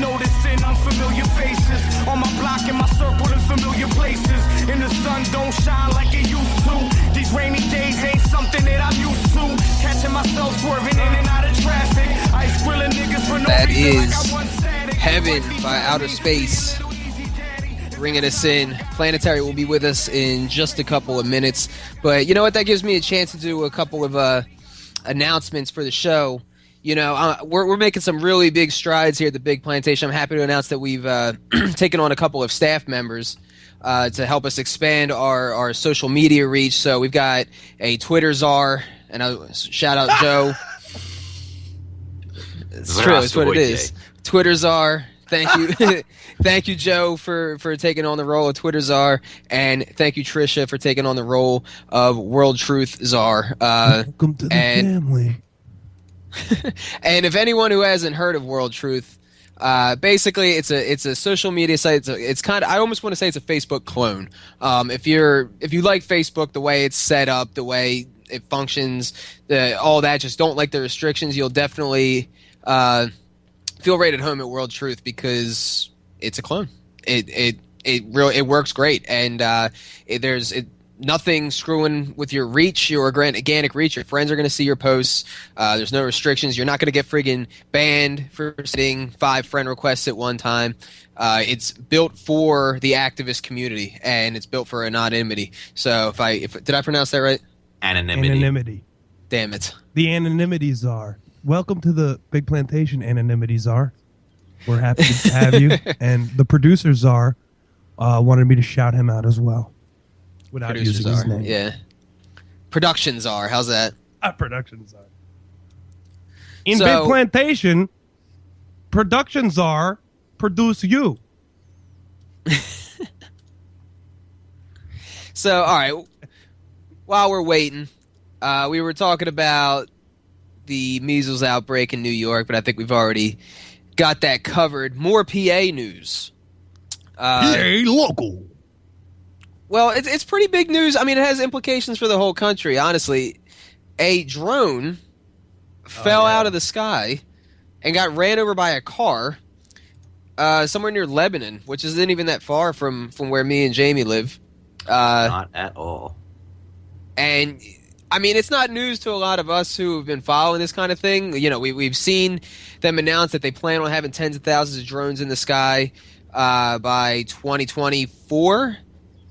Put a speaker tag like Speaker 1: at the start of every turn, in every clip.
Speaker 1: noticing unfamiliar faces on my block and my circle in familiar places. And the sun don't shine like it used to. These rainy days ain't something that I'm used to. Catching myself swerving in and out of traffic. Ice grilling niggas for no
Speaker 2: that
Speaker 1: reason
Speaker 2: is
Speaker 1: like I once said it.
Speaker 2: Heaven by Outerspace, bringing us in. Planetary will be with us in just a couple of minutes. But you know what? That gives me a chance to do a couple of announcements for the show. You know, we're making some really big strides here at the Big Plantation. I'm happy to announce that we've taken on a couple of staff members to help us expand our social media reach. So we've got a Twitter czar, and I shout out Joe. It's true. It's what it is. Twitter czar. Thank you. Thank you, Joe, for taking on the role of Twitter czar, and thank you, Trisha, for taking on the role of World Truth czar.
Speaker 3: Welcome to the family.
Speaker 2: And if anyone who hasn't heard of World Truth, basically it's a social media site. It's kind of, I almost want to say it's a Facebook clone. If you like Facebook, the way it's set up, the way it functions, all that, just don't like the restrictions, you'll definitely feel right at home at World Truth because it's a clone. It works great, and there's nothing screwing with your reach, your organic reach. Your friends are going to see your posts. There's no restrictions. You're not going to get friggin' banned for sending 5 friend requests at one time. It's built for the activist community, and it's built for anonymity. So did I pronounce that right?
Speaker 4: Anonymity.
Speaker 2: Damn it.
Speaker 3: The anonymity czar. Welcome to the Big Plantation, anonymity czar. We're happy to have you. And the producer czar wanted me to shout him out as well. Without
Speaker 2: Producers
Speaker 3: using his name.
Speaker 2: Yeah. Productions are. How's that?
Speaker 3: Productions are. In Big Plantation, productions are produce you.
Speaker 2: So, all right. While we're waiting, we were talking about the measles outbreak in New York, but I think we've already got that covered. More PA news.
Speaker 3: PA local.
Speaker 2: Well, it's pretty big news. I mean, it has implications for the whole country, honestly. A drone fell out of the sky and got ran over by a car somewhere near Lebanon, which isn't even that far from where me and Jamie live.
Speaker 4: Not at all.
Speaker 2: And, I mean, it's not news to a lot of us who have been following this kind of thing. You know, we've seen them announce that they plan on having tens of thousands of drones in the sky by 2024.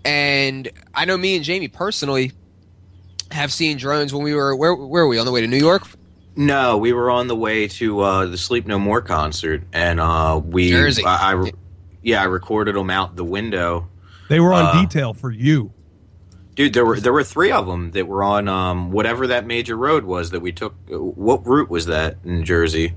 Speaker 2: And I know me and Jamie personally have seen drones when we were where were we on the way to New York?
Speaker 4: No, we were on the way to the Sleep No More concert, and
Speaker 2: Jersey.
Speaker 4: I recorded them out the window.
Speaker 3: They were on detail for you,
Speaker 4: dude. There were 3 of them that were on whatever that major road was that we took. What route was that in Jersey?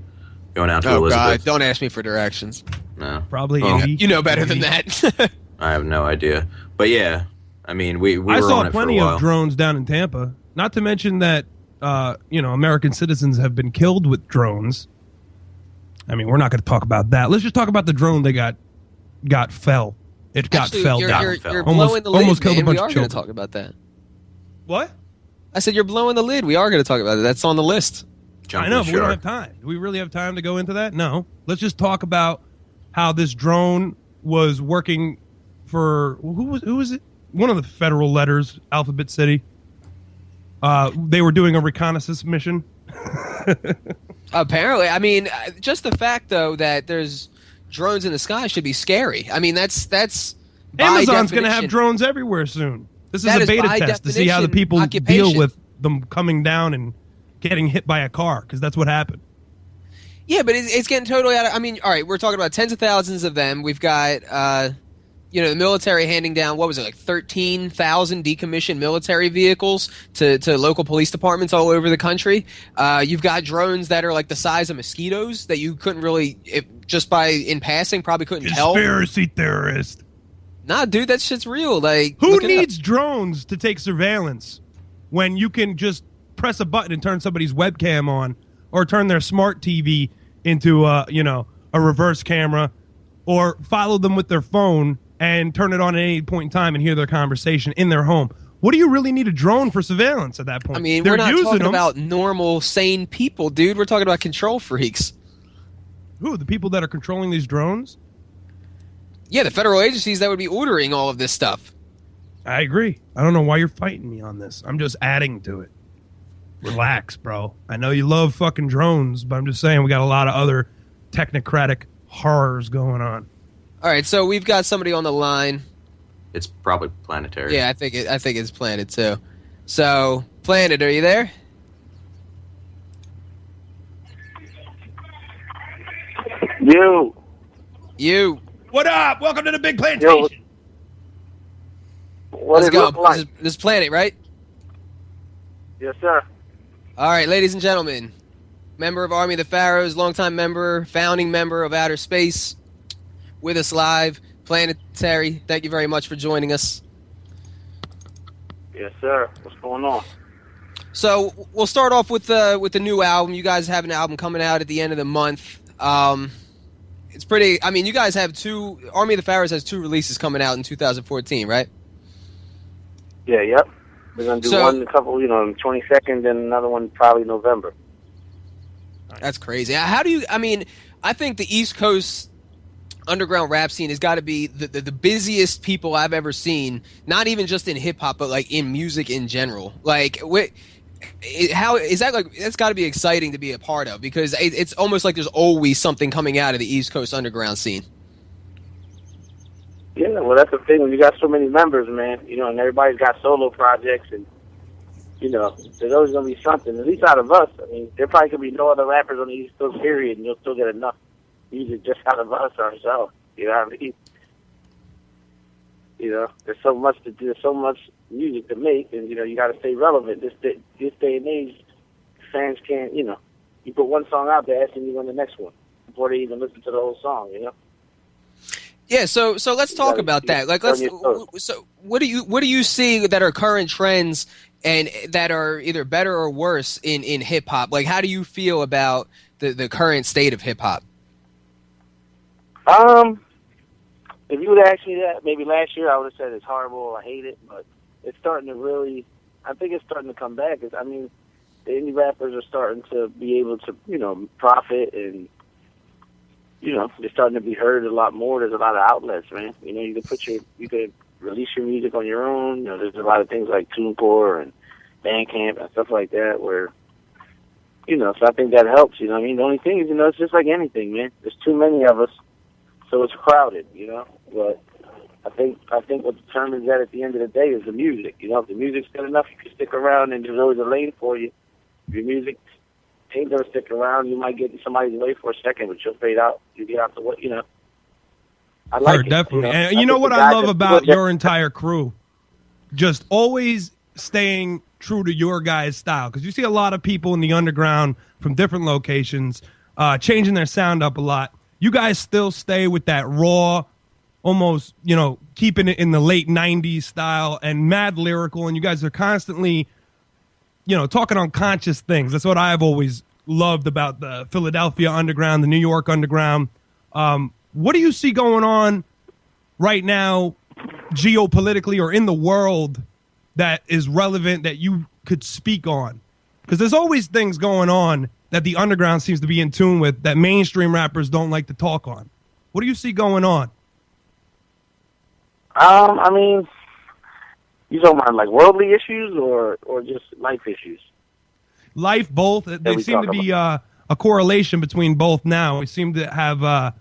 Speaker 4: Going out to Elizabeth.
Speaker 2: God, don't ask me for directions.
Speaker 4: No,
Speaker 3: probably.
Speaker 2: You know better than that.
Speaker 4: I have no idea. But yeah, I mean, we were on it for a while.
Speaker 3: I saw plenty of drones down in Tampa. Not to mention that, American citizens have been killed with drones. I mean, we're not going to talk about that. Let's just talk about the drone they got fell. It fell down.
Speaker 2: You're blowing the lid,
Speaker 3: almost killed a bunch
Speaker 2: we are
Speaker 3: of
Speaker 2: going
Speaker 3: children.
Speaker 2: to talk about that.
Speaker 3: What?
Speaker 2: I said you're blowing the lid. We are going to talk about it. That's on the list.
Speaker 3: I know, but we don't have time. Do we really have time to go into that? No. Let's just talk about how this drone was working for who was it? One of the federal letters, Alphabet City. They were doing a reconnaissance mission.
Speaker 2: Apparently, I mean, just the fact though that there's drones in the sky should be scary. I mean, that's
Speaker 3: Amazon's going to have drones everywhere soon. This is a beta test to see how the people deal with them coming down and getting hit by a car, because that's what happened.
Speaker 2: Yeah, but it's getting totally out of... I mean, all right, we're talking about tens of thousands of them. We've got, the military handing down, what was it, like 13,000 decommissioned military vehicles to local police departments all over the country. You've got drones that are like the size of mosquitoes that you couldn't really, in passing, probably couldn't tell.
Speaker 3: Conspiracy theorist.
Speaker 2: Nah, dude, that shit's real. Like,
Speaker 3: who needs drones to take surveillance when you can just press a button and turn somebody's webcam on, or turn their smart TV into a reverse camera, or follow them with their phone and turn it on at any point in time and hear their conversation in their home? What do you really need a drone for surveillance at that point?
Speaker 2: I mean, we're not talking about normal, sane people, dude. We're talking about control freaks.
Speaker 3: Who? The people that are controlling these drones?
Speaker 2: Yeah, the federal agencies that would be ordering all of this stuff.
Speaker 3: I agree. I don't know why you're fighting me on this. I'm just adding to it. Relax, bro. I know you love fucking drones, but I'm just saying we got a lot of other technocratic horrors going on.
Speaker 2: All right, so we've got somebody on the line.
Speaker 4: It's probably Planetary.
Speaker 2: Yeah, I think it's Planet too. So, Planet, are you there? You.
Speaker 3: What up? Welcome to the Big Plantation.
Speaker 5: What
Speaker 2: Let's
Speaker 5: it
Speaker 2: go.
Speaker 5: look like?
Speaker 2: This is Planet, right?
Speaker 5: Yes, sir.
Speaker 2: All right, ladies and gentlemen, member of Army of the Pharaohs, longtime member, founding member of Outerspace, with us live, Planetary. Thank you very much for joining us.
Speaker 5: Yes, sir. What's going on?
Speaker 2: So we'll start off with the new album. You guys have an album coming out at the end of the month. It's pretty. I mean, you guys have Army of the Pharaohs has 2 releases coming out in 2014, right?
Speaker 5: Yeah, yep. We're gonna do one in a couple, on the 22nd, and another one probably November.
Speaker 2: That's crazy. How do you? I mean, I think the East Coast underground rap scene has got to be the busiest people I've ever seen. Not even just in hip hop, but like in music in general. Like, how is that? Like, that's got to be exciting to be a part of, because it's almost like there's always something coming out of the East Coast underground scene.
Speaker 5: Yeah, well, that's the thing. When you got so many members, man, and everybody's got solo projects, and there's always gonna be something. At least out of us. I mean, there probably could be no other rappers on the East Coast, period, and you'll still get enough music just out of us ourselves. You know what I mean? There's so much to do, so much music to make, and you got to stay relevant. This day and age, fans can't. You put one song out there, asking you on the next one before they even listen to the whole song.
Speaker 2: Yeah, so let's talk about that. Like, so what do you see that are current trends and that are either better or worse in hip hop? Like, how do you feel about the current state of hip hop?
Speaker 5: If you would ask me that maybe last year, I would have said it's horrible, I hate it, but it's starting to really, I think it's starting to come back. I mean, the indie rappers are starting to be able to, profit, and, they're starting to be heard a lot more. There's a lot of outlets, man. You could release your music on your own. There's a lot of things like TuneCore and Bandcamp and stuff like that where, so I think that helps, The only thing is, it's just like anything, man. There's too many of us, so it's crowded, But I think what determines that at the end of the day is the music. If the music's good enough, you can stick around, and there's always a lane for you. If your music ain't gonna stick around, you might get in somebody's way for a second, but you'll fade out. You get out to what, I like
Speaker 3: sure,
Speaker 5: it.
Speaker 3: Definitely. And you know what I love about your entire crew? Just always staying true to your guys' style. Because you see a lot of people in the underground from different locations changing their sound up a lot. You guys still stay with that raw, almost, keeping it in the late 90s style and mad lyrical. And you guys are constantly, talking on conscious things. That's what I've always loved about the Philadelphia underground, the New York underground. What do you see going on right now, geopolitically or in the world, that is relevant that you could speak on? Because there's always things going on that the underground seems to be in tune with that mainstream rappers don't like to talk on. What do you see going on?
Speaker 5: I mean, you talking about like worldly issues or just life issues?
Speaker 3: Life, both. There seem to be a correlation between both now. We seem to have, a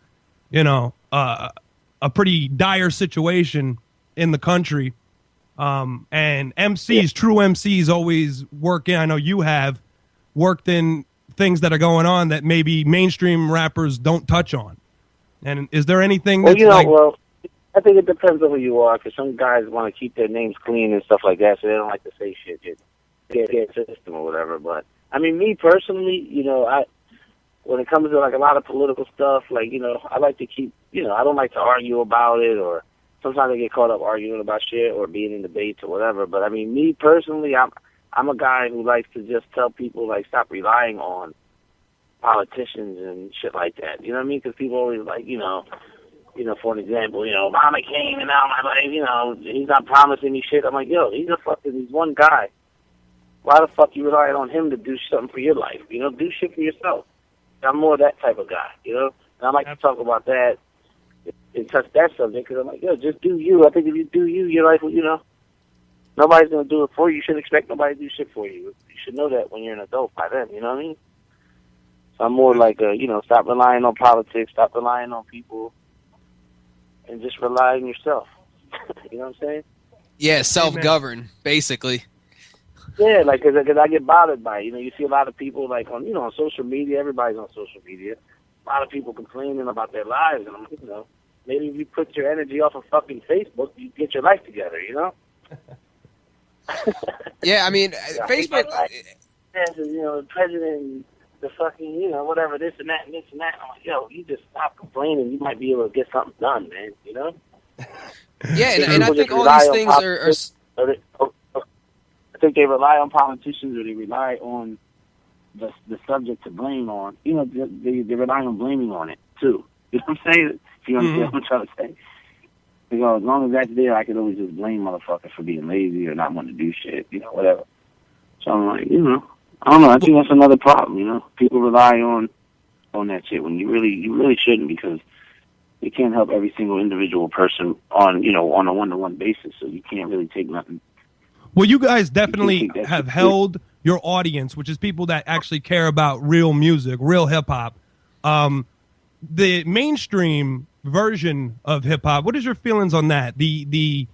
Speaker 3: pretty dire situation in the country. And MCs, true MCs, always work in. I know you have worked in things that are going on that maybe mainstream rappers don't touch on. And is there anything that's
Speaker 5: well, I think it depends on who you are, because some guys want to keep their names clean and stuff like that, so they don't like to say shit. Get system or whatever. But, I mean, me personally, when it comes to, like, a lot of political stuff, like, I like to keep, I don't like to argue about it, or sometimes I get caught up arguing about shit or being in debates or whatever. But, I mean, me personally, I'm a guy who likes to just tell people, like, stop relying on politicians and shit like that. You know what I mean? Because people always, like, for an example, Obama came and now my life, he's not promising me shit. I'm like, he's one guy. Why the fuck you relying on him to do something for your life? Do shit for yourself. I'm more that type of guy, And I like to talk about that and touch that subject because I'm like, yo, just do you. I think if you do you, your life will, nobody's going to do it for you. You shouldn't expect nobody to do shit for you. You should know that when you're an adult by then, you know what I mean? So I'm more like, stop relying on politics, stop relying on people, and just rely on yourself. You know what I'm saying?
Speaker 2: Yeah, self-govern, basically.
Speaker 5: Yeah, like, cause I get bothered by it. You see a lot of people, like, on social media. Everybody's on social media. A lot of people complaining about their lives. And I'm like, maybe if you put your energy off of fucking Facebook, you get your life together,
Speaker 2: Yeah, I mean, Facebook...
Speaker 5: The president, and the fucking, whatever, this and that and this and that. I'm like, yo, you just stop complaining. You might be able to get something done, man,
Speaker 2: Yeah, and I think all these things are
Speaker 5: I think they rely on politicians, or they rely on the subject to blame on. They rely on blaming on it too. You know what I'm saying? If you understand what I'm trying to say. As long as that's there, I can always just blame motherfuckers for being lazy or not wanting to do shit, whatever. So I'm like, I don't know. I think that's another problem. People rely on that shit when you really shouldn't, because you can't help every single individual person on a one-to-one basis. So you can't really take nothing.
Speaker 3: Well, you guys definitely have held your audience, which is people that actually care about real music, real hip-hop. The mainstream version of hip-hop, what is your feelings on that? The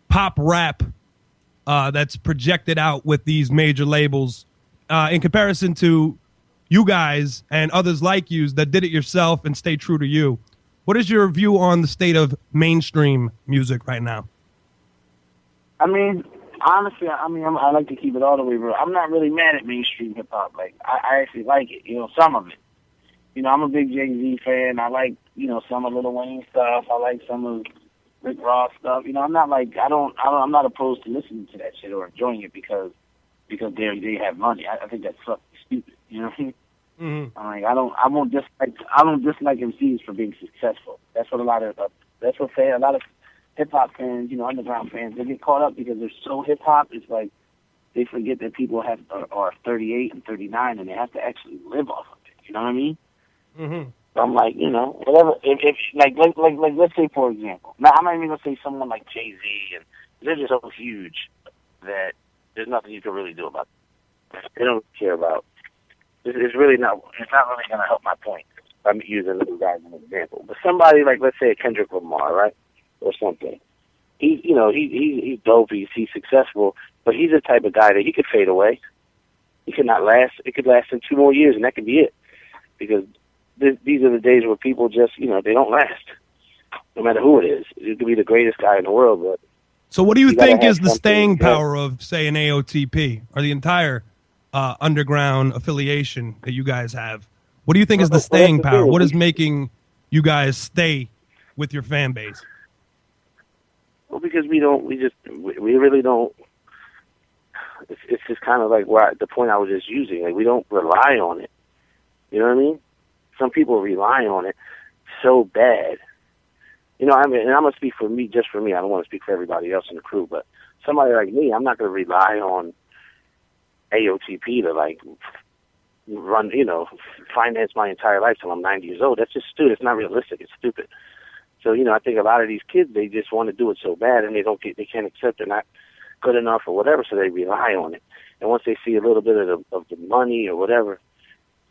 Speaker 3: pop rap that's projected out with these major labels in comparison to you guys and others like you that did it yourself and stay true to you. What is your view on the state of mainstream music right now?
Speaker 5: I mean, honestly, I like to keep it all the way real. I'm not really mad at mainstream hip hop. Like, I actually like it. Some of it. I'm a big Jay-Z fan. I like, some of Lil Wayne stuff. I like some of Rick Ross stuff. I'm not like I'm not opposed to listening to that shit or enjoying it because they have money. I think that's fucking stupid. You know what I mean? Mm-hmm. I'm like, I don't dislike MCs for being successful. That's what a lot of hip hop fans, underground fans, they get caught up because they're so hip hop. It's like they forget that people are 38 and 39 and they have to actually live off of it. You know what I mean? Mm-hmm. So I'm like, whatever. If like let's say, for example, now I'm not even gonna say someone like Jay-Z, and they're just so huge that there's nothing you can really do about it. They don't care about. It's really not. It's not really gonna help my point. I'm using those guys as an example, but somebody like, let's say, a Kendrick Lamar, right, or something. He's dope. He's successful, but he's the type of guy that he could fade away. He could not last. It could last in 2 more years, and that could be it, because these are the days where people just, they don't last, no matter who it is. It could be the greatest guy in the world, but.
Speaker 3: So what do you think is the staying power of, say, an AOTP or the entire underground affiliation that you guys have? What do you think is the staying power? What is making you guys stay with your fan base?
Speaker 5: Well, because we really don't. It's just kind of like the point I was just using. Like, we don't rely on it. You know what I mean? Some people rely on it so bad. And I'm going to speak for me, just for me. I don't want to speak for everybody else in the crew, but somebody like me, I'm not going to rely on AOTP to, like, run, finance my entire life till I'm 90 years old. That's just stupid. It's not realistic. It's stupid. So, I think a lot of these kids, they just want to do it so bad, and they can't accept they're not good enough or whatever, so they rely on it. And once they see a little bit of the money or whatever,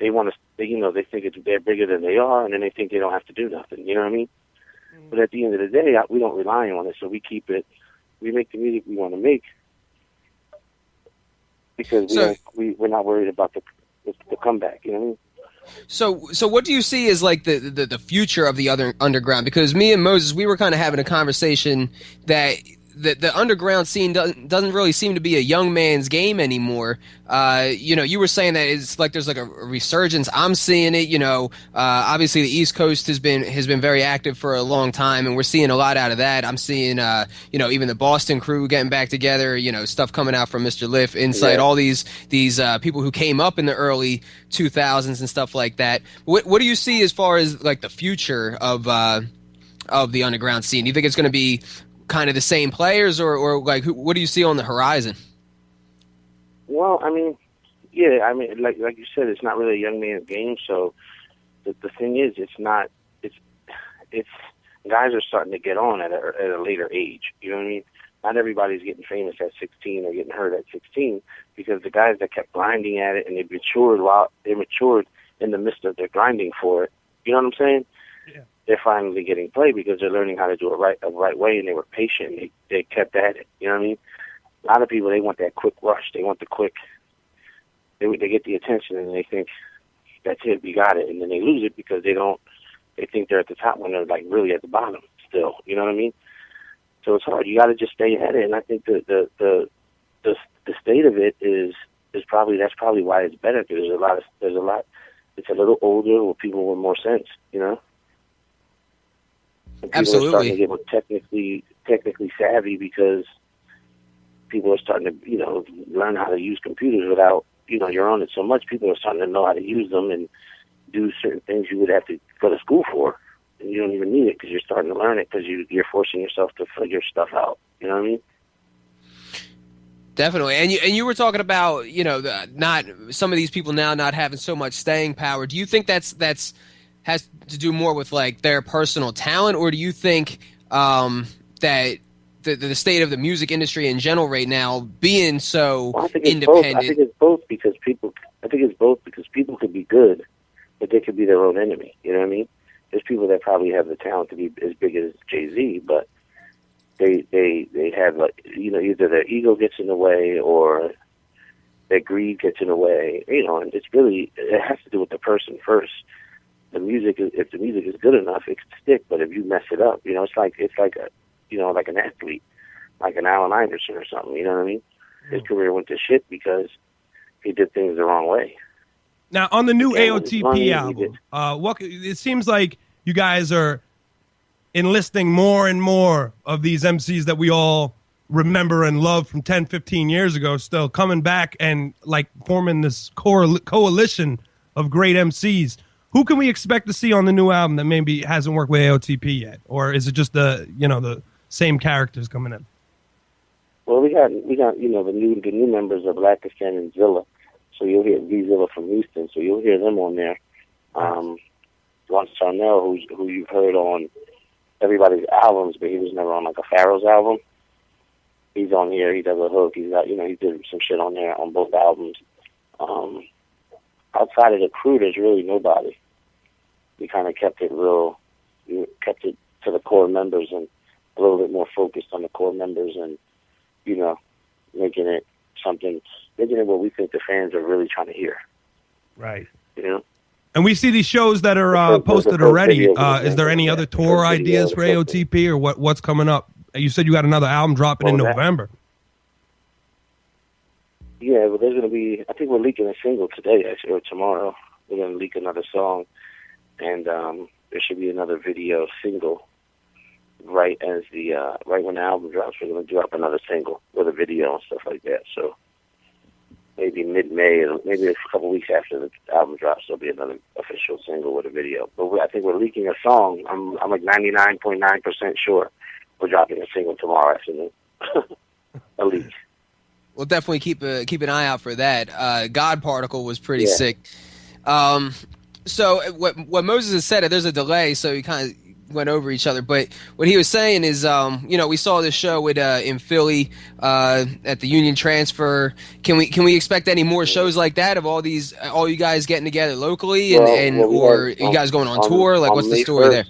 Speaker 5: they want to, they think they're bigger than they are, and then they think they don't have to do nothing. You know what I mean? Mm-hmm. But at the end of the day, we don't rely on it, so we keep it. We make the music we want to make because we're not worried about the comeback. You know what I mean?
Speaker 2: So what do you see as like the future of the other underground? Because me and Moses, we were kind of having a conversation that the underground scene doesn't really seem to be a young man's game anymore. You were saying that it's like there's like a resurgence. I'm seeing it. Obviously the East Coast has been very active for a long time, and we're seeing a lot out of that. I'm seeing even the Boston crew getting back together. Stuff coming out from Mr. Liff, Insight, all these people who came up in the early 2000s and stuff like that. What do you see as far as like the future of the underground scene? Do you think it's going to be kind of the same players, or like what do you see on the horizon?
Speaker 5: Well, I mean, like you said, it's not really a young man's game. So the thing is, it's not it's guys are starting to get on at a later age. You know what I mean? Not everybody's getting famous at 16 or getting heard at 16, because the guys that kept grinding at it and they matured in the midst of their grinding for it. You know what I'm saying?
Speaker 3: Yeah.
Speaker 5: They're finally getting play because they're learning how to do it the right way, and they were patient. They kept at it. You know what I mean? A lot of people, they want that quick rush. They want the quick. They get the attention and they think that's it, we got it, and then they lose it because they think they're at the top when they're like really at the bottom still. You know what I mean? So it's hard. You got to just stay at it, and I think the state of it is that's probably why it's better, because there's a lot. It's a little older with people with more sense. You know. And people
Speaker 2: Absolutely.
Speaker 5: are starting to get more technically savvy because people are starting to learn how to use computers without you're on it so much. People are starting to know how to use them and do certain things you would have to go to school for. And you don't even need it because you're starting to learn it because you're forcing yourself to figure stuff out. You know what I mean?
Speaker 2: Definitely. And you were talking about, not some of these people now not having so much staying power. Do you think that's has to do more with like their personal talent, or do you think that the state of the music industry in general right now being so independent?
Speaker 5: I think it's both because people could be good, but they could be their own enemy. You know what I mean? There's people that probably have the talent to be as big as Jay-Z, but they have, like, either their ego gets in the way or their greed gets in the way. And it has to do with the person first. If the music is good enough, it can stick. But if you mess it up, it's like an athlete, like an Allen Iverson or something. You know what I mean? His career went to shit because he did things the wrong way.
Speaker 3: Now, on the new AOTP album, it seems like you guys are enlisting more and more of these MCs that we all remember and love from 10, 15 years ago, still coming back and like forming this coalition of great MCs. Who can we expect to see on the new album that maybe hasn't worked with AOTP yet? Or is it just the same characters coming in?
Speaker 5: Well, we got the new members of Blackistan and Zilla. So you'll hear V-Zilla from Houston, so you'll hear them on there. Lance Charnel, who you've heard on everybody's albums, but he was never on like a Pharaohs album. He's on here. He does a hook. He's got, he did some shit on there on both albums. Outside of the crew, there's really nobody. We kind of kept it to the core members and a little bit more focused on the core members and, making it what we think the fans are really trying to hear.
Speaker 3: Right.
Speaker 5: And
Speaker 3: we see these shows that are posted already. Is there any other tour ideas for AOTP, or what's coming up? You said you got another album dropping in November.
Speaker 5: Yeah, well, there's going to be, I think we're leaking a single today, actually, or tomorrow. We're going to leak another song, and there should be another video single right when the album drops. We're going to drop another single with a video and stuff like that. So maybe mid-May, maybe a couple weeks after the album drops, there'll be another official single with a video. But I think we're leaking a song. I'm like 99.9% sure we're dropping a single tomorrow afternoon. A leak.
Speaker 2: We'll definitely keep an eye out for that. God Particle was pretty sick. So what Moses has said, there's a delay, so he kind of went over each other. But what he was saying is, we saw this show with in Philly at the Union Transfer. Can we expect any more shows like that of all you guys getting together locally, or you guys going on tour? Like, what's the story there?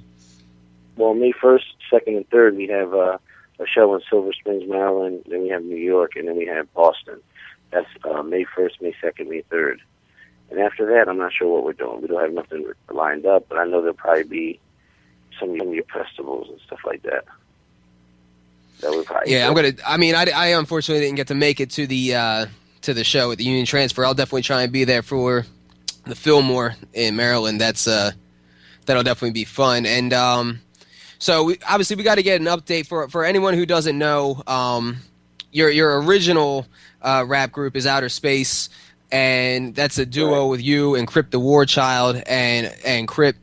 Speaker 5: Well, May 1st, 2nd, and 3rd, we have a show in Silver Springs, Maryland. Then we have New York, and then we have Boston. That's May 1st, May 2nd, May 3rd. And after that, I'm not sure what we're doing. We don't have nothing lined up, but I know there'll probably be some of your festivals and stuff like that. That would probably.
Speaker 2: Yeah, I unfortunately didn't get to make it to the show at the Union Transfer. I'll definitely try and be there for the Fillmore in Maryland. That'll definitely be fun. And so we got to get an update for anyone who doesn't know. Your original rap group is Outerspace, and that's a duo with you and Crip the War Child, and Crip,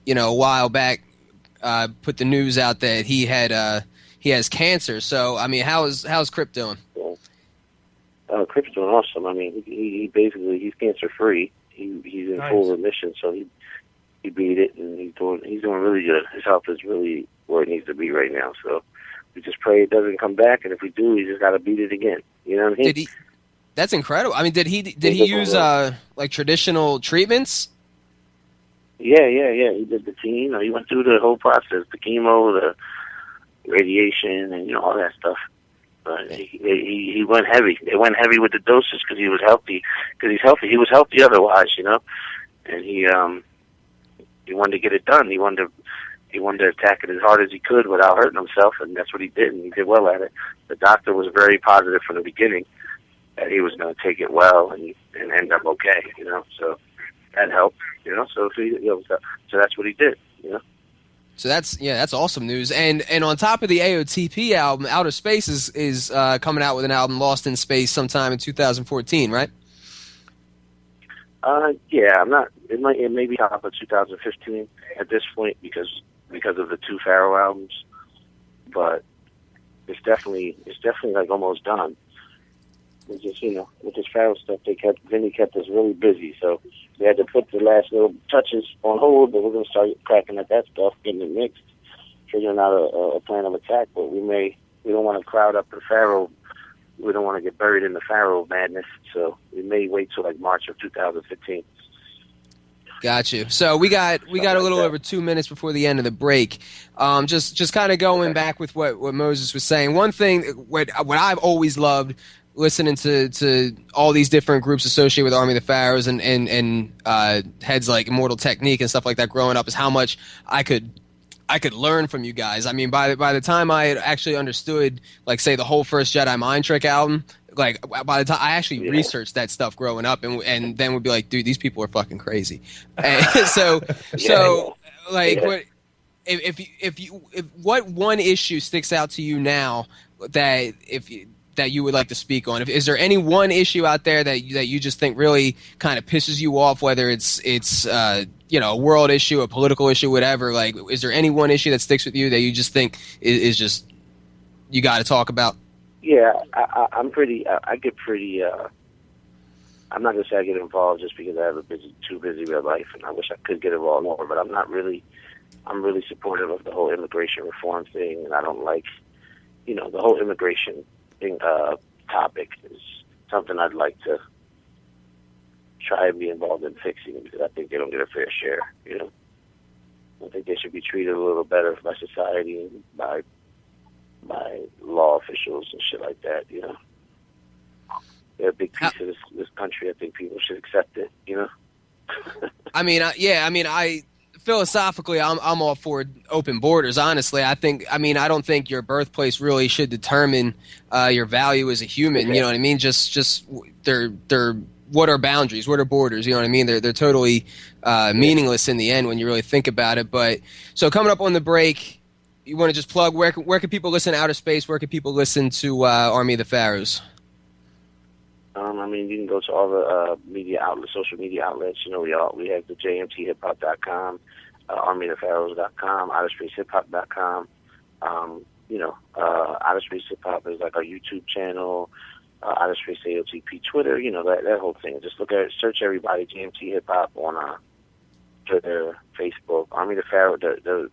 Speaker 2: a while back put the news out that he has cancer. So how's Crip doing?
Speaker 5: Crip's doing awesome. He's cancer free. He's in full remission, so he beat it, and he's doing really good. His health is really where it needs to be right now. So we just pray it doesn't come back, and if we do, he just got to beat it again. You know what I mean?
Speaker 2: That's incredible. I mean, did he use like traditional treatments?
Speaker 5: Yeah. He did the team. He went through the whole process: the chemo, the radiation, and all that stuff. But he went heavy. They went heavy with the doses because he was healthy. Because he's healthy. He was healthy otherwise, And he wanted to get it done. He wanted to attack it as hard as he could without hurting himself, and that's what he did. And he did well at it. The doctor was very positive from the beginning that he was going to take it well and end up okay. So that helped. So that's what he did.
Speaker 2: So that's awesome news. And on top of the AOTP album, Outerspace is coming out with an album, Lost in Space, sometime in 2014, right?
Speaker 5: Yeah, I'm not. It may be top of 2015 at this point because of the two Pharaoh albums, but it's definitely like almost done. It's just with this Pharaoh stuff, Vinnie kept us really busy, so we had to put the last little touches on hold. But we're gonna start cracking at that stuff, getting it mixed, figuring out a plan of attack. But we don't want to crowd up the Pharaoh. We don't want to get buried in the Pharaoh madness, so we may wait till like March of 2015.
Speaker 2: Got you. So we got a little over 2 minutes before the end of the break. Just kind of going back with what Moses was saying. One thing, what I've always loved listening to all these different groups associated with Army of the Pharaohs and heads like Immortal Technique and stuff like that growing up is how much I could learn from you guys. I mean, by the time I had actually understood, like, say, the whole first Jedi Mind Trick album, like, by the time I actually researched that stuff growing up, and then would be like, dude, these people are fucking crazy. And so like, what one issue sticks out to you now that you would like to speak on? Is there any one issue out there that you just think really kind of pisses you off, whether it's a world issue, a political issue, whatever? Like, is there any one issue that sticks with you that you just think is just you got to talk about?
Speaker 5: Yeah, I'm pretty. I get pretty. I'm not gonna say I get involved just because I have too busy real life, and I wish I could get involved more. But I'm not really. I'm really supportive of the whole immigration reform thing, and I don't like, the whole immigration thing. Topic is something I'd like to try and be involved in fixing because I think they don't get a fair share. I think they should be treated a little better by society and by law officials and shit like that. They're a big piece of this country. I think people should accept it.
Speaker 2: I philosophically, I'm all for open borders. Honestly, I don't think your birthplace really should determine your value as a human. Okay. You know what I mean? Just they're what are boundaries? What are borders? You know what I mean? They're totally meaningless in the end when you really think about it. But so coming up on the break, you want to just plug where can people listen to Outerspace? Where can people listen to Army of the Pharaohs?
Speaker 5: You can go to all the media outlets, social media outlets. We have the jmthiphop.com, armyofthepharaohs.com, outerspacehiphop.com. Outerspace Hip Hop is like our YouTube channel, Outerspace AOTP Twitter. That whole thing. Just search everybody JMT Hip Hop on Twitter, Facebook. Army of the Pharaohs.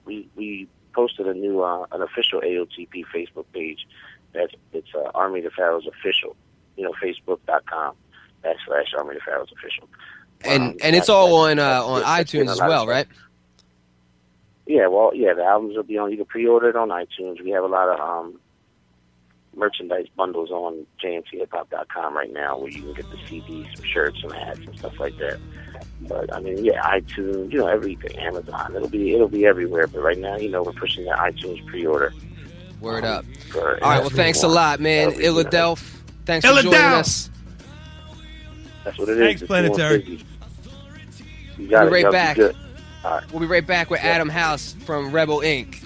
Speaker 5: We posted a new an official AOTP Facebook page. It's Army of the Pharaohs official. Facebook.com/Army of the Pharaohs official. And
Speaker 2: it's all on iTunes as well, right?
Speaker 5: Yeah, the albums will be on. You can pre-order it on iTunes. We have a lot of merchandise bundles on jmthiphop.com right now, where you can get the CDs, some shirts, some hats, and stuff like that. But iTunes, everything, Amazon, it'll be everywhere. But right now, we're pushing the iTunes pre-order.
Speaker 2: Word up! All right, well, thanks a lot, man. Illadelph. Thanks for joining us.
Speaker 5: That's what it is.
Speaker 3: Thanks, Planetary.
Speaker 2: We'll be right back. We'll be right back with Adam House from Rebel Inc.